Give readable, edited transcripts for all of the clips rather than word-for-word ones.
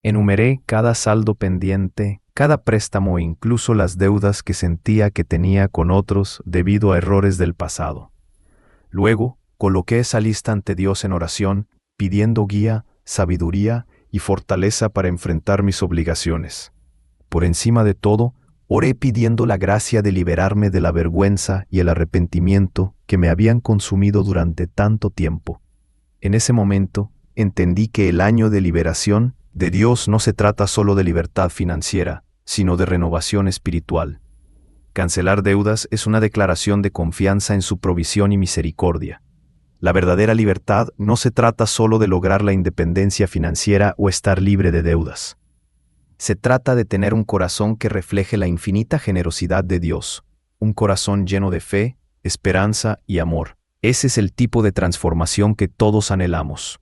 Enumeré cada saldo pendiente, cada préstamo e incluso las deudas que sentía que tenía con otros debido a errores del pasado. Luego, coloqué esa lista ante Dios en oración, pidiendo guía, sabiduría y fortaleza para enfrentar mis obligaciones. Por encima de todo, oré pidiendo la gracia de liberarme de la vergüenza y el arrepentimiento que me habían consumido durante tanto tiempo. En ese momento, entendí que el año de liberación de Dios no se trata solo de libertad financiera, sino de renovación espiritual. Cancelar deudas es una declaración de confianza en su provisión y misericordia. La verdadera libertad no se trata solo de lograr la independencia financiera o estar libre de deudas. Se trata de tener un corazón que refleje la infinita generosidad de Dios, un corazón lleno de fe, esperanza y amor. Ese es el tipo de transformación que todos anhelamos.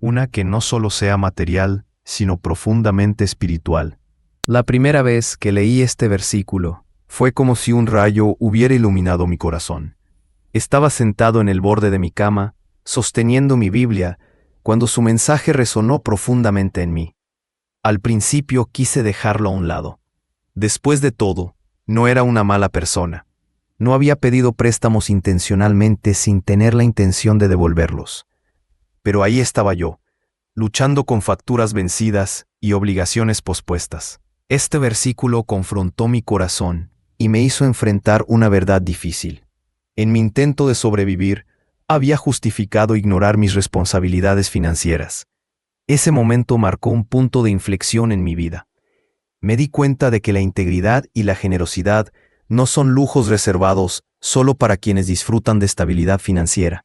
Una que no solo sea material, sino profundamente espiritual. La primera vez que leí este versículo, fue como si un rayo hubiera iluminado mi corazón. Estaba sentado en el borde de mi cama, sosteniendo mi Biblia, cuando su mensaje resonó profundamente en mí. Al principio quise dejarlo a un lado. Después de todo, no era una mala persona. No había pedido préstamos intencionalmente sin tener la intención de devolverlos. Pero ahí estaba yo, luchando con facturas vencidas y obligaciones pospuestas. Este versículo confrontó mi corazón y me hizo enfrentar una verdad difícil. En mi intento de sobrevivir, había justificado ignorar mis responsabilidades financieras. Ese momento marcó un punto de inflexión en mi vida. Me di cuenta de que la integridad y la generosidad no son lujos reservados solo para quienes disfrutan de estabilidad financiera.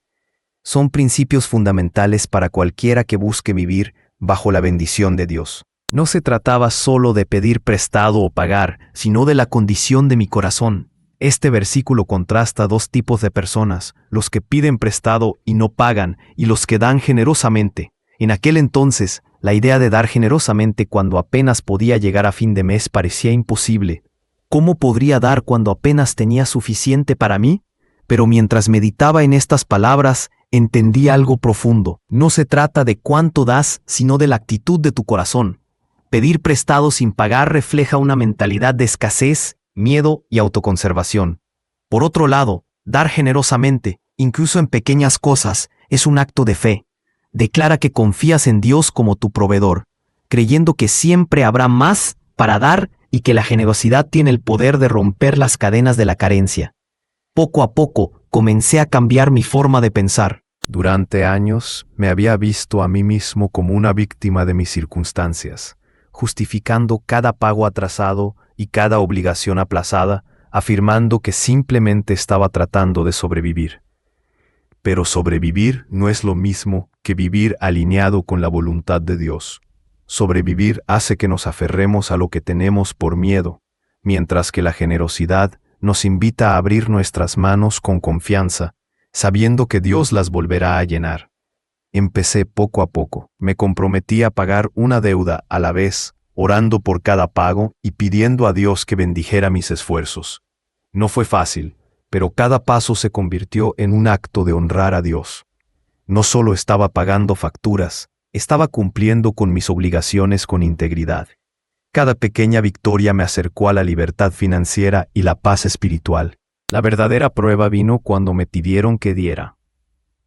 Son principios fundamentales para cualquiera que busque vivir bajo la bendición de Dios. No se trataba solo de pedir prestado o pagar, sino de la condición de mi corazón. Este versículo contrasta dos tipos de personas, los que piden prestado y no pagan, y los que dan generosamente. En aquel entonces, la idea de dar generosamente cuando apenas podía llegar a fin de mes parecía imposible. ¿Cómo podría dar cuando apenas tenía suficiente para mí? Pero mientras meditaba en estas palabras, entendí algo profundo. No se trata de cuánto das, sino de la actitud de tu corazón. Pedir prestado sin pagar refleja una mentalidad de escasez, miedo y autoconservación. Por otro lado, dar generosamente, incluso en pequeñas cosas, es un acto de fe. Declara que confías en Dios como tu proveedor, creyendo que siempre habrá más para dar y que la generosidad tiene el poder de romper las cadenas de la carencia. Poco a poco, comencé a cambiar mi forma de pensar. Durante años, me había visto a mí mismo como una víctima de mis circunstancias, justificando cada pago atrasado y cada obligación aplazada, afirmando que simplemente estaba tratando de sobrevivir. Pero sobrevivir no es lo mismo que vivir alineado con la voluntad de Dios. Sobrevivir hace que nos aferremos a lo que tenemos por miedo, mientras que la generosidad nos invita a abrir nuestras manos con confianza, sabiendo que Dios las volverá a llenar. Empecé poco a poco. Me comprometí a pagar una deuda a la vez, orando por cada pago y pidiendo a Dios que bendijera mis esfuerzos. No fue fácil, pero cada paso se convirtió en un acto de honrar a Dios. No solo estaba pagando facturas, estaba cumpliendo con mis obligaciones con integridad. Cada pequeña victoria me acercó a la libertad financiera y la paz espiritual. La verdadera prueba vino cuando me pidieron que diera.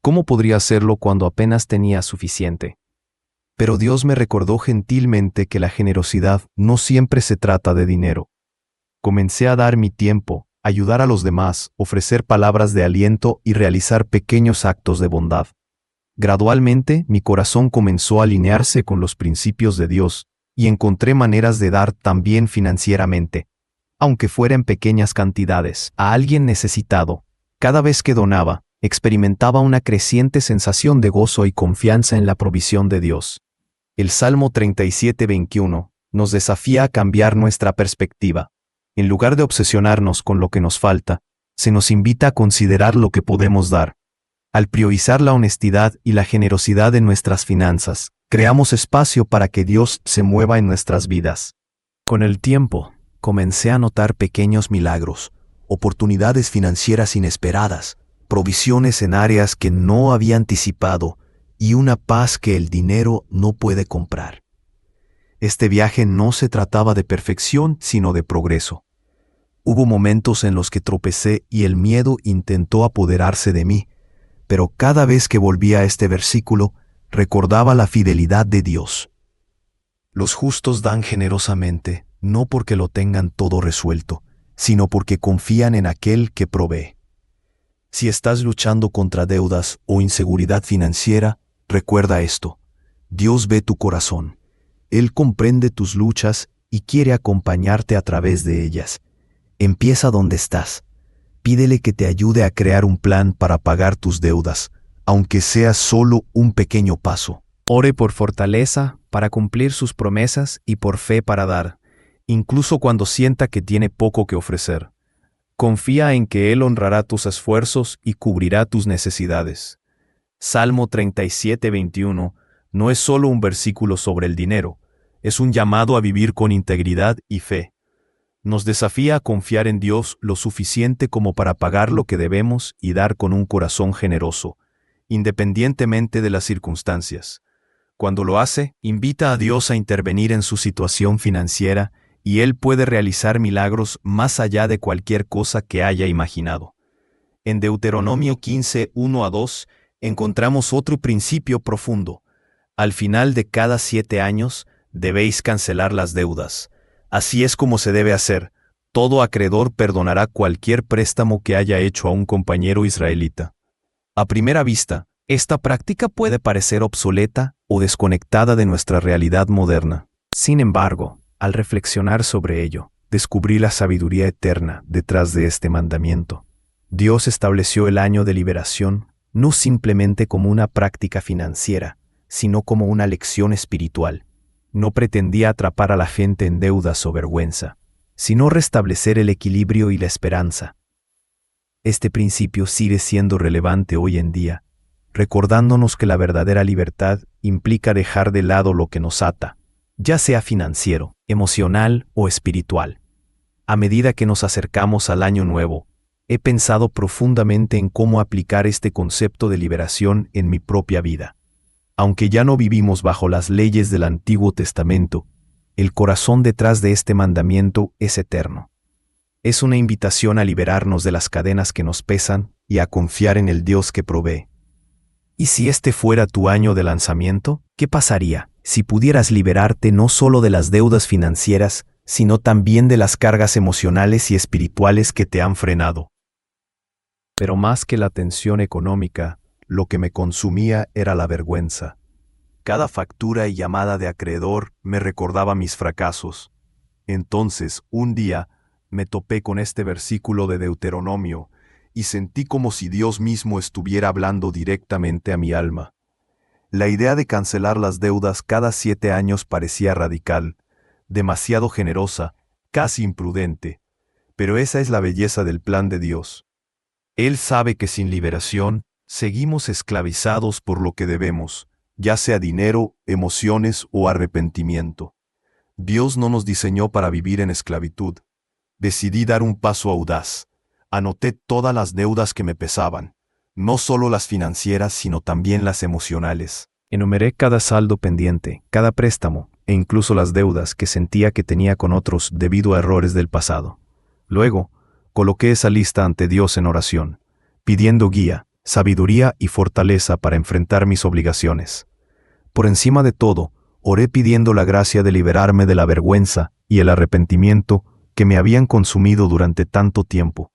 ¿Cómo podría hacerlo cuando apenas tenía suficiente? Pero Dios me recordó gentilmente que la generosidad no siempre se trata de dinero. Comencé a dar mi tiempo, ayudar a los demás, ofrecer palabras de aliento y realizar pequeños actos de bondad. Gradualmente, mi corazón comenzó a alinearse con los principios de Dios, y encontré maneras de dar también financieramente, aunque fuera en pequeñas cantidades, a alguien necesitado. Cada vez que donaba, experimentaba una creciente sensación de gozo y confianza en la provisión de Dios. El Salmo 37:21 nos desafía a cambiar nuestra perspectiva. En lugar de obsesionarnos con lo que nos falta, se nos invita a considerar lo que podemos dar. Al priorizar la honestidad y la generosidad en nuestras finanzas, creamos espacio para que Dios se mueva en nuestras vidas. Con el tiempo, comencé a notar pequeños milagros, oportunidades financieras inesperadas, provisiones en áreas que no había anticipado y una paz que el dinero no puede comprar. Este viaje no se trataba de perfección, sino de progreso. Hubo momentos en los que tropecé y el miedo intentó apoderarse de mí, pero cada vez que volvía a este versículo, recordaba la fidelidad de Dios. Los justos dan generosamente, no porque lo tengan todo resuelto, sino porque confían en aquel que provee. Si estás luchando contra deudas o inseguridad financiera, recuerda esto: Dios ve tu corazón. Él comprende tus luchas y quiere acompañarte a través de ellas. Empieza donde estás. Pídele que te ayude a crear un plan para pagar tus deudas, aunque sea solo un pequeño paso. Ore por fortaleza para cumplir sus promesas y por fe para dar, incluso cuando sienta que tiene poco que ofrecer. Confía en que Él honrará tus esfuerzos y cubrirá tus necesidades. Salmo 37:21 no es solo un versículo sobre el dinero, es un llamado a vivir con integridad y fe. Nos desafía a confiar en Dios lo suficiente como para pagar lo que debemos y dar con un corazón generoso, independientemente de las circunstancias. Cuando lo hace, invita a Dios a intervenir en su situación financiera y Él puede realizar milagros más allá de cualquier cosa que haya imaginado. En Deuteronomio 15:1-2 encontramos otro principio profundo. Al final de cada 7 años, debéis cancelar las deudas. Así es como se debe hacer. Todo acreedor perdonará cualquier préstamo que haya hecho a un compañero israelita. A primera vista, esta práctica puede parecer obsoleta o desconectada de nuestra realidad moderna. Sin embargo, al reflexionar sobre ello, descubrí la sabiduría eterna detrás de este mandamiento. Dios estableció el año de liberación no simplemente como una práctica financiera, sino como una lección espiritual. No pretendía atrapar a la gente en deudas o vergüenza, sino restablecer el equilibrio y la esperanza. Este principio sigue siendo relevante hoy en día, recordándonos que la verdadera libertad implica dejar de lado lo que nos ata, ya sea financiero, emocional o espiritual. A medida que nos acercamos al año nuevo, he pensado profundamente en cómo aplicar este concepto de liberación en mi propia vida. Aunque ya no vivimos bajo las leyes del Antiguo Testamento, el corazón detrás de este mandamiento es eterno. Es una invitación a liberarnos de las cadenas que nos pesan y a confiar en el Dios que provee. ¿Y si este fuera tu año de lanzamiento? ¿Qué pasaría si pudieras liberarte no solo de las deudas financieras, sino también de las cargas emocionales y espirituales que te han frenado? Pero más que la tensión económica, lo que me consumía era la vergüenza. Cada factura y llamada de acreedor me recordaba mis fracasos. Entonces, un día, me topé con este versículo de Deuteronomio y sentí como si Dios mismo estuviera hablando directamente a mi alma. La idea de cancelar las deudas cada 7 años parecía radical, demasiado generosa, casi imprudente. Pero esa es la belleza del plan de Dios. Él sabe que sin liberación, seguimos esclavizados por lo que debemos, ya sea dinero, emociones o arrepentimiento. Dios no nos diseñó para vivir en esclavitud. Decidí dar un paso audaz. Anoté todas las deudas que me pesaban, no solo las financieras, sino también las emocionales. Enumeré cada saldo pendiente, cada préstamo, e incluso las deudas que sentía que tenía con otros debido a errores del pasado. Luego, coloqué esa lista ante Dios en oración, pidiendo guía, sabiduría y fortaleza para enfrentar mis obligaciones. Por encima de todo, oré pidiendo la gracia de liberarme de la vergüenza y el arrepentimiento que me habían consumido durante tanto tiempo.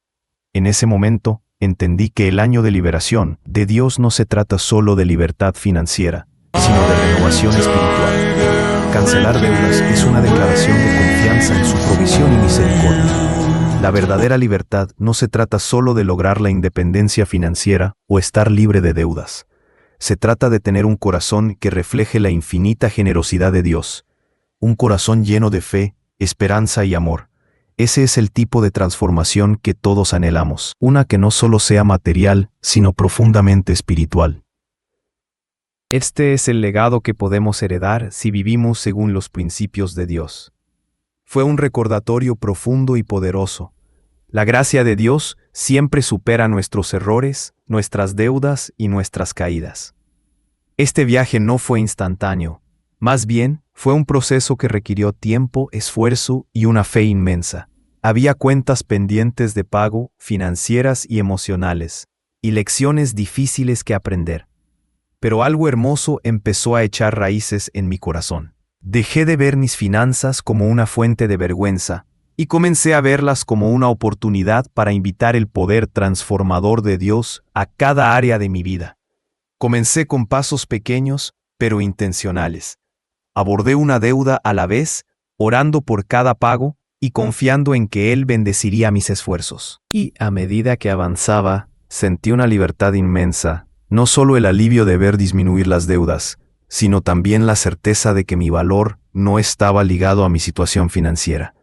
En ese momento, entendí que el año de liberación de Dios no se trata solo de libertad financiera, sino de renovación espiritual. Cancelar deudas es una declaración de confianza en su provisión y misericordia. La verdadera libertad no se trata solo de lograr la independencia financiera o estar libre de deudas. Se trata de tener un corazón que refleje la infinita generosidad de Dios. Un corazón lleno de fe, esperanza y amor. Ese es el tipo de transformación que todos anhelamos, una que no solo sea material, sino profundamente espiritual. Este es el legado que podemos heredar si vivimos según los principios de Dios. Fue un recordatorio profundo y poderoso. La gracia de Dios siempre supera nuestros errores, nuestras deudas y nuestras caídas. Este viaje no fue instantáneo, Más bien, fue un proceso que requirió tiempo, esfuerzo y una fe inmensa. Había cuentas pendientes de pago, financieras y emocionales, y lecciones difíciles que aprender. Pero algo hermoso empezó a echar raíces en mi corazón. Dejé de ver mis finanzas como una fuente de vergüenza y comencé a verlas como una oportunidad para invitar el poder transformador de Dios a cada área de mi vida. Comencé con pasos pequeños, pero intencionales. Abordé una deuda a la vez, orando por cada pago y confiando en que Él bendeciría mis esfuerzos. Y a medida que avanzaba, sentí una libertad inmensa, no solo el alivio de ver disminuir las deudas, sino también la certeza de que mi valor no estaba ligado a mi situación financiera.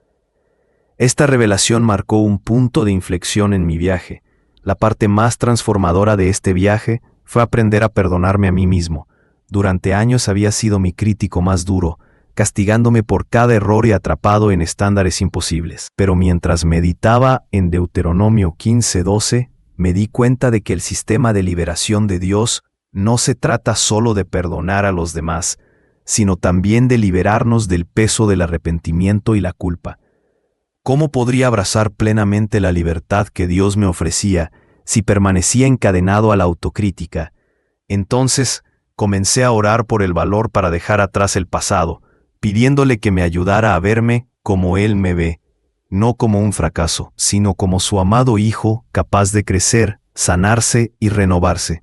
Esta revelación marcó un punto de inflexión en mi viaje. La parte más transformadora de este viaje fue aprender a perdonarme a mí mismo. Durante años había sido mi crítico más duro, castigándome por cada error y atrapado en estándares imposibles. Pero mientras meditaba en Deuteronomio 15:12, me di cuenta de que el sistema de liberación de Dios no se trata solo de perdonar a los demás, sino también de liberarnos del peso del arrepentimiento y la culpa. ¿Cómo podría abrazar plenamente la libertad que Dios me ofrecía si permanecía encadenado a la autocrítica? Entonces, comencé a orar por el valor para dejar atrás el pasado, pidiéndole que me ayudara a verme como Él me ve, no como un fracaso, sino como su amado Hijo capaz de crecer, sanarse y renovarse.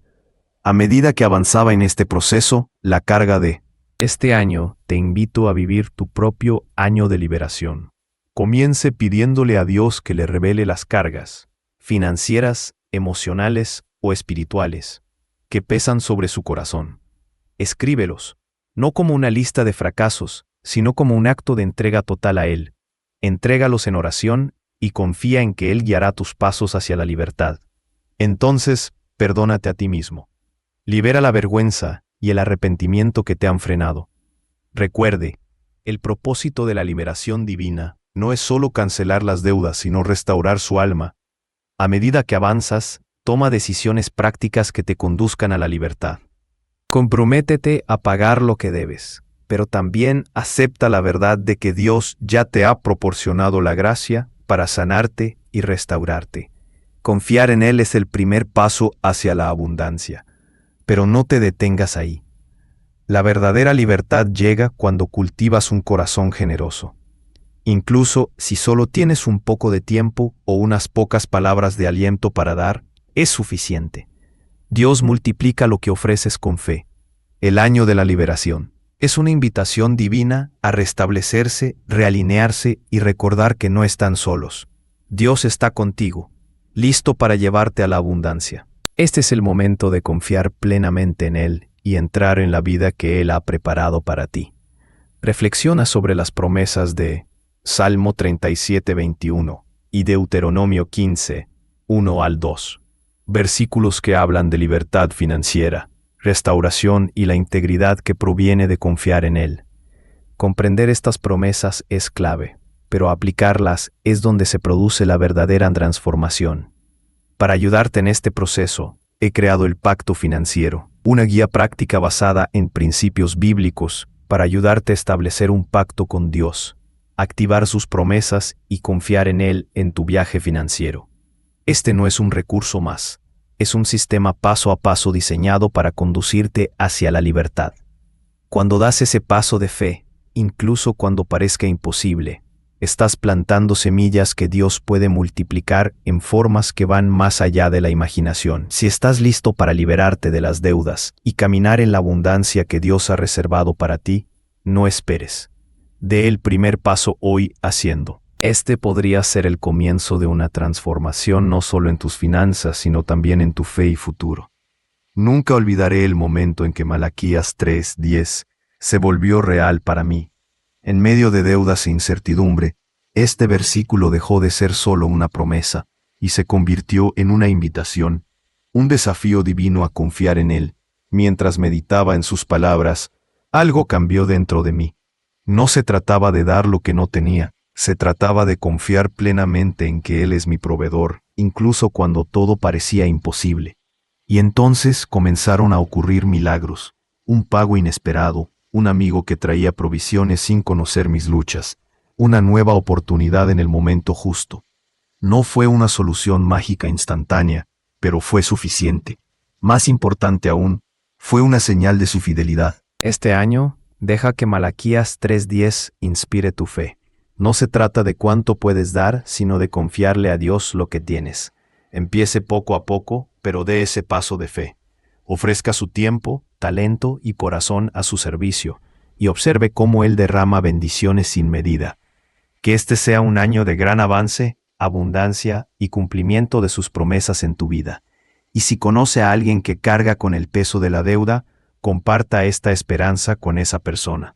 A medida que avanzaba en este proceso, la carga de este año te invito a vivir tu propio año de liberación. Comience pidiéndole a Dios que le revele las cargas, financieras, emocionales o espirituales, que pesan sobre su corazón. Escríbelos, no como una lista de fracasos, sino como un acto de entrega total a Él. Entrégalos en oración y confía en que Él guiará tus pasos hacia la libertad. Entonces, perdónate a ti mismo. Libera la vergüenza y el arrepentimiento que te han frenado. Recuerde, el propósito de la liberación divina no es solo cancelar las deudas, sino restaurar su alma. A medida que avanzas, toma decisiones prácticas que te conduzcan a la libertad. Comprométete a pagar lo que debes, pero también acepta la verdad de que Dios ya te ha proporcionado la gracia para sanarte y restaurarte. Confiar en Él es el primer paso hacia la abundancia, pero no te detengas ahí. La verdadera libertad llega cuando cultivas un corazón generoso. Incluso si solo tienes un poco de tiempo o unas pocas palabras de aliento para dar, es suficiente. Dios multiplica lo que ofreces con fe. El año de la liberación es una invitación divina a restablecerse, realinearse y recordar que no están solos. Dios está contigo, listo para llevarte a la abundancia. Este es el momento de confiar plenamente en Él y entrar en la vida que Él ha preparado para ti. Reflexiona sobre las promesas de Salmo 37:21 y Deuteronomio 15:1-2. Versículos que hablan de libertad financiera, restauración y la integridad que proviene de confiar en Él. Comprender estas promesas es clave, pero aplicarlas es donde se produce la verdadera transformación. Para ayudarte en este proceso, he creado el Pacto Financiero, una guía práctica basada en principios bíblicos para ayudarte a establecer un pacto con Dios, activar sus promesas y confiar en Él en tu viaje financiero. Este no es un recurso más, es un sistema paso a paso diseñado para conducirte hacia la libertad. Cuando das ese paso de fe, incluso cuando parezca imposible, estás plantando semillas que Dios puede multiplicar en formas que van más allá de la imaginación. Si estás listo para liberarte de las deudas y caminar en la abundancia que Dios ha reservado para ti, no esperes. Dé el primer paso hoy haciendo. Este podría ser el comienzo de una transformación no solo en tus finanzas, sino también en tu fe y futuro. Nunca olvidaré el momento en que Malaquías 3:10 se volvió real para mí. En medio de deudas e incertidumbre, este versículo dejó de ser solo una promesa y se convirtió en una invitación, un desafío divino a confiar en Él. Mientras meditaba en sus palabras, algo cambió dentro de mí. No se trataba de dar lo que no tenía, se trataba de confiar plenamente en que Él es mi proveedor, incluso cuando todo parecía imposible. Y entonces comenzaron a ocurrir milagros, un pago inesperado, un amigo que traía provisiones sin conocer mis luchas, una nueva oportunidad en el momento justo. No fue una solución mágica instantánea, pero fue suficiente. Más importante aún, fue una señal de su fidelidad. Este año, deja que Malaquías 3:10 inspire tu fe. No se trata de cuánto puedes dar, sino de confiarle a Dios lo que tienes. Empiece poco a poco, pero dé ese paso de fe. Ofrezca su tiempo, talento y corazón a su servicio, y observe cómo Él derrama bendiciones sin medida. Que este sea un año de gran avance, abundancia y cumplimiento de sus promesas en tu vida. Y si conoce a alguien que carga con el peso de la deuda, comparta esta esperanza con esa persona.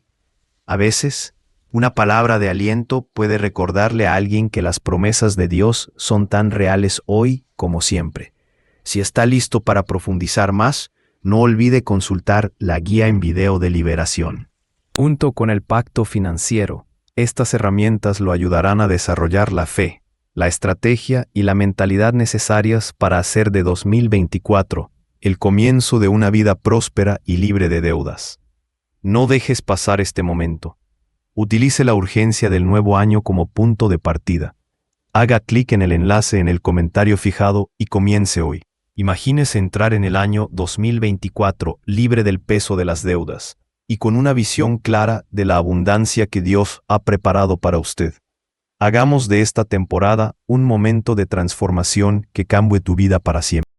A veces, una palabra de aliento puede recordarle a alguien que las promesas de Dios son tan reales hoy como siempre. Si está listo para profundizar más, no olvide consultar la guía en video de liberación. Junto con el pacto financiero, estas herramientas lo ayudarán a desarrollar la fe, la estrategia y la mentalidad necesarias para hacer de 2024 el comienzo de una vida próspera y libre de deudas. No dejes pasar este momento. Utilice la urgencia del nuevo año como punto de partida. Haga clic en el enlace en el comentario fijado y comience hoy. Imagínese entrar en el año 2024 libre del peso de las deudas y con una visión clara de la abundancia que Dios ha preparado para usted. Hagamos de esta temporada un momento de transformación que cambie tu vida para siempre.